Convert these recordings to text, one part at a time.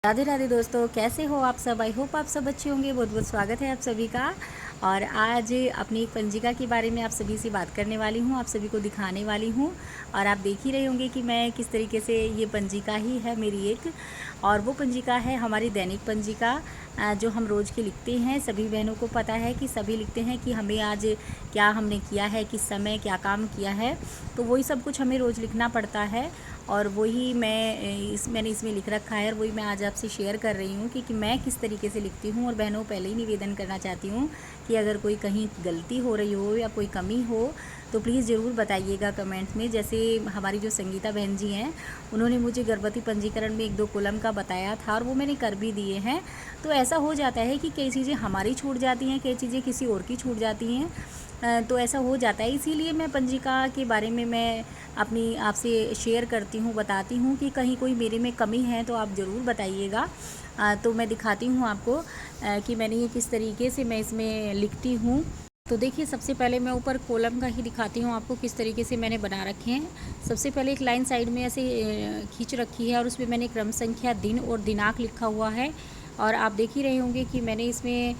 राधे राधे दोस्तों, कैसे हो आप सब। आई होप आप सब अच्छे होंगे। बहुत बहुत स्वागत है आप सभी का। और आज अपनी एक पंजिका के बारे में आप सभी से बात करने वाली हूँ, आप सभी को दिखाने वाली हूँ। और आप देख ही रहे होंगे कि मैं किस तरीके से, ये पंजिका ही है मेरी एक, और वो पंजिका है हमारी दैनिक पंजिका जो हम रोज़ के लिखते हैं। सभी बहनों को पता है कि सभी लिखते हैं कि हमें आज क्या हमने किया है, किस समय क्या काम किया है, तो वही सब कुछ हमें रोज़ लिखना पड़ता है। और वही मैंने इसमें लिख रखा है, और वही मैं आज आपसे शेयर कर रही हूँ कि मैं किस तरीके से लिखती हूँ। और बहनों, पहले ही निवेदन करना चाहती हूँ कि अगर कोई कहीं गलती हो रही हो या कोई कमी हो तो प्लीज़ ज़रूर बताइएगा कमेंट्स में। जैसे हमारी जो संगीता बहन जी हैं, उन्होंने मुझे गर्भवती पंजीकरण में 1-2 कॉलम का बताया था, और वो मैंने कर भी दिए हैं। तो ऐसा हो जाता है कि कई चीज़ें हमारी छूट जाती हैं, कई चीज़ें किसी और की छूट जाती हैं। तो ऐसा हो जाता है, इसीलिए मैं पंजिका के बारे में मैं अपनी आपसे शेयर करती हूँ, बताती हूँ कि कहीं कोई मेरे में कमी है तो आप ज़रूर बताइएगा। तो मैं दिखाती हूँ आपको कि मैंने ये किस तरीके से मैं इसमें लिखती हूँ। तो देखिए, सबसे पहले मैं ऊपर कॉलम का ही दिखाती हूँ आपको किस तरीके से मैंने बना रखे हैं। सबसे पहले एक लाइन साइड में ऐसे खींच रखी है, और उसमें मैंने क्रम संख्या, दिन और दिनांक लिखा हुआ है। और आप देख ही रहे होंगे कि मैंने इसमें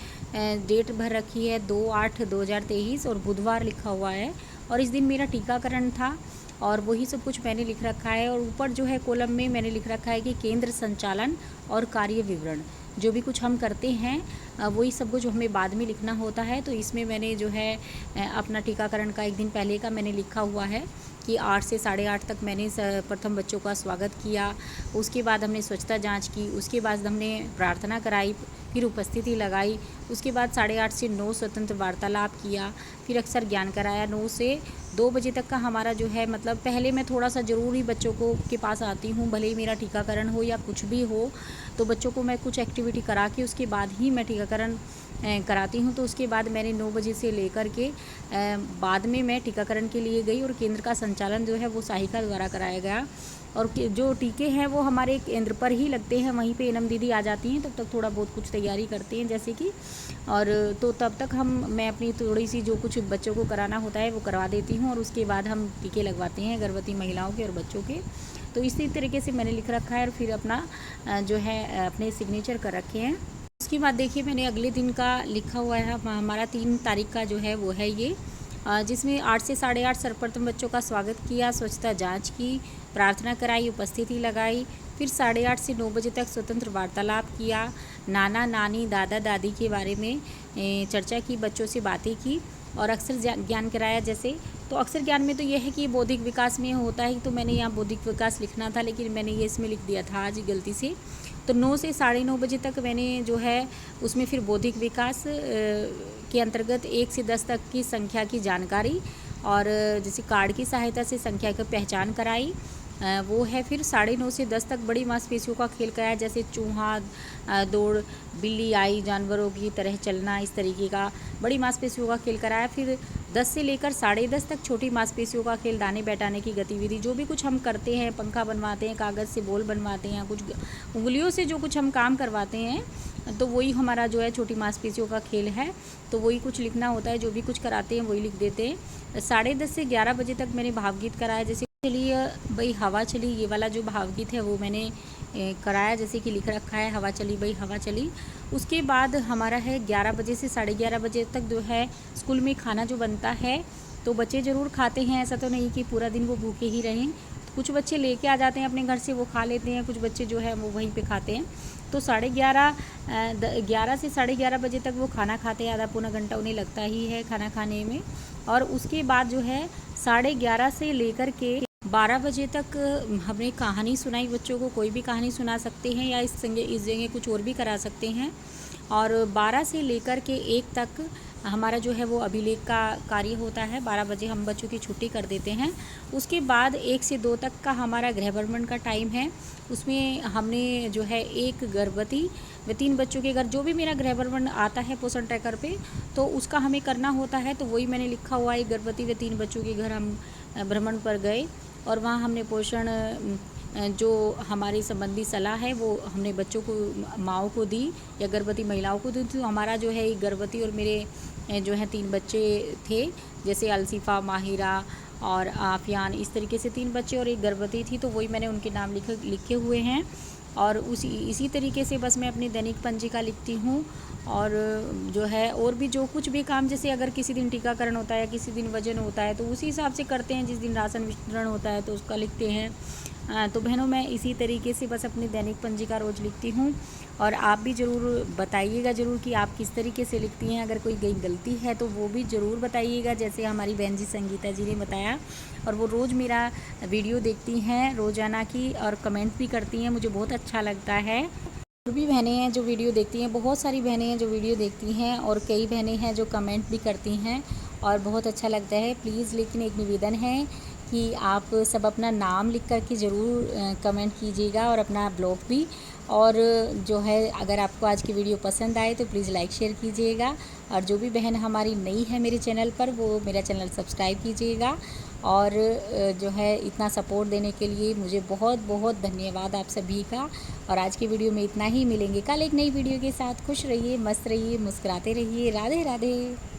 डेट भर रखी है 2/8/2023, और बुधवार लिखा हुआ है, और इस दिन मेरा टीकाकरण था। और वही सब कुछ मैंने लिख रखा है। और ऊपर जो है कॉलम में मैंने लिख रखा है कि केंद्र संचालन और कार्य विवरण, जो भी कुछ हम करते हैं वही सब कुछ हमें बाद में लिखना होता है। तो इसमें मैंने जो है अपना टीकाकरण का एक दिन पहले का मैंने लिखा हुआ है कि 8 से 8:30 तक मैंने प्रथम बच्चों का स्वागत किया। उसके बाद हमने स्वच्छता जांच की, उसके बाद हमने प्रार्थना कराई, फिर उपस्थिति लगाई। उसके बाद 8:30 से 9 स्वतंत्र वार्तालाप किया, फिर अक्सर ज्ञान कराया। 9 से 2 बजे तक का हमारा जो है, मतलब पहले मैं थोड़ा सा ज़रूर ही बच्चों को के पास आती हूँ, भले ही मेरा टीकाकरण हो या कुछ भी हो, तो बच्चों को मैं कुछ एक्टिविटी करा के उसके बाद ही मैं टीकाकरण कराती हूँ। तो उसके बाद मैंने 9 बजे से लेकर के बाद में मैं टीकाकरण के लिए गई, और केंद्र का संचालन जो है वो सहायिका द्वारा कराया गया। और जो टीके हैं वो हमारे केंद्र पर ही लगते हैं, वहीं पे एनम दीदी आ जाती हैं, तब तक थोड़ा बहुत कुछ तैयारी करते हैं जैसे कि। और तो तब तक मैं अपनी थोड़ी सी जो कुछ बच्चों को कराना होता है वो करवा देती हूँ, और उसके बाद हम टीके लगवाते हैं गर्भवती महिलाओं के और बच्चों के। तो इसी तरीके से मैंने लिख रखा है, और फिर अपना जो है अपने सिग्नेचर कर रखे हैं। उसके बाद देखिए, मैंने अगले दिन का लिखा हुआ है, हमारा 3 तारीख का जो है वो है ये, जिसमें 8 से 8:30 सर्वप्रथम बच्चों का स्वागत किया, स्वच्छता जांच की, प्रार्थना कराई, उपस्थिति लगाई, फिर 8:30 से 9 बजे तक स्वतंत्र वार्तालाप किया, नाना नानी दादा दादी के बारे में चर्चा की, बच्चों से बातें की, और अक्सर ज्ञान कराया। जैसे तो अक्सर ज्ञान में तो यह है कि बौद्धिक विकास में होता है, तो मैंने यहाँ बौद्धिक विकास लिखना था, लेकिन मैंने ये इसमें लिख दिया था आज गलती से। तो 9 से 9:30 बजे तक मैंने जो है उसमें फिर बौद्धिक विकास के अंतर्गत 1 से 10 तक की संख्या की जानकारी, और जैसे कार्ड की सहायता से संख्या की पहचान कराई, वो है। फिर 9:30 से 10 तक बड़ी मांसपेशियों का खेल कराया, जैसे चूहा दौड़, बिल्ली आई, जानवरों की तरह चलना, इस तरीके का बड़ी मांसपेशियों का खेल कराया। फिर 10 से लेकर 10:30 तक छोटी मांसपेशियों का खेल, दाने बैठाने की गतिविधि, जो भी कुछ हम करते हैं, पंखा बनवाते हैं, कागज़ से बॉल बनवाते हैं, कुछ उंगलियों से जो कुछ हम काम करवाते हैं, तो वही हमारा जो है छोटी मांसपेशियों का खेल है। तो वही कुछ लिखना होता है, जो भी कुछ कराते हैं वही लिख देते हैं। 10:30 से 11 बजे तक मैंने भावगीत कराया, जैसे चलिए भाई हवा चली, ये वाला जो भावगीत है वो मैंने कराया, जैसे कि लिख रखा है, हवा चली भाई हवा चली। उसके बाद हमारा है 11 बजे से 11:30 बजे तक जो है स्कूल में खाना जो बनता है, तो बच्चे ज़रूर खाते हैं, ऐसा तो नहीं कि पूरा दिन वो भूखे ही रहें। कुछ बच्चे लेके आ जाते हैं अपने घर से, वो खा लेते हैं, कुछ बच्चे जो है वो वहीं पे खाते हैं। तो 11:30 से 11:30 बजे तक वो खाना खाते हैं, आधा पौना घंटा उन्हें लगता ही है खाना खाने में। और उसके बाद जो है 11:30 से लेकर के 12 बजे तक हमने कहानी सुनाई बच्चों को, कोई भी कहानी सुना सकते हैं, या इस जगह कुछ और भी करा सकते हैं। और 12 से लेकर के 1 तक हमारा जो है वो अभिलेख का कार्य होता है। 12 बजे हम बच्चों की छुट्टी कर देते हैं। उसके बाद 1 से 2 तक का हमारा गृह भ्रमण का टाइम है। उसमें हमने जो है एक गर्भवती व 3 बच्चों के घर, जो भी मेरा गृह भ्रमण आता है पोषण ट्रैकर पे, तो उसका हमें करना होता है। तो वही मैंने लिखा हुआ है, गर्भवती व 3 बच्चों के घर हम भ्रमण पर गए, और वहाँ हमने पोषण जो हमारी संबंधी सलाह है वो हमने बच्चों को, माँओं को दी या गर्भवती महिलाओं को दी। तो हमारा जो है एक गर्भवती और मेरे जो है 3 बच्चे थे, जैसे अलसीफ़ा, माहिरा और आफियान, इस तरीके से 3 बच्चे और एक गर्भवती थी। तो वही मैंने उनके नाम लिखे हुए हैं। और इसी तरीके से बस मैं अपनी दैनिक पंजिका लिखती हूँ। और जो है और भी जो कुछ भी काम, जैसे अगर किसी दिन टीकाकरण होता है या किसी दिन वजन होता है तो उसी हिसाब से करते हैं, जिस दिन राशन वितरण होता है तो उसका लिखते हैं। तो बहनों, मैं इसी तरीके से बस अपनी दैनिक पंजिका रोज़ लिखती हूँ। और आप भी ज़रूर बताइएगा ज़रूर कि आप किस तरीके से लिखती हैं। अगर कोई गलती है तो वो भी ज़रूर बताइएगा, जैसे हमारी बहन जी संगीता जी ने बताया। और वो रोज़ मेरा वीडियो देखती हैं रोज़ाना की, और कमेंट भी करती हैं, मुझे बहुत अच्छा लगता है। और भी बहनें हैं जो वीडियो देखती हैं, बहुत सारी बहनें हैं जो वीडियो देखती हैं, और कई बहनें हैं जो कमेंट भी करती हैं, और बहुत अच्छा लगता है। प्लीज़ लेकिन एक निवेदन है कि आप सब अपना नाम लिख कर के ज़रूर कमेंट कीजिएगा, और अपना ब्लॉग भी। और जो है, अगर आपको आज की वीडियो पसंद आए तो प्लीज़ लाइक शेयर कीजिएगा। और जो भी बहन हमारी नई है मेरे चैनल पर, वो मेरा चैनल सब्सक्राइब कीजिएगा। और जो है, इतना सपोर्ट देने के लिए मुझे बहुत बहुत धन्यवाद आप सभी का। और आज की वीडियो में इतना ही, मिलेंगे कल एक नई वीडियो के साथ। खुश रहिए, मस्त रहिए, मुस्कुराते रहिए। राधे राधे।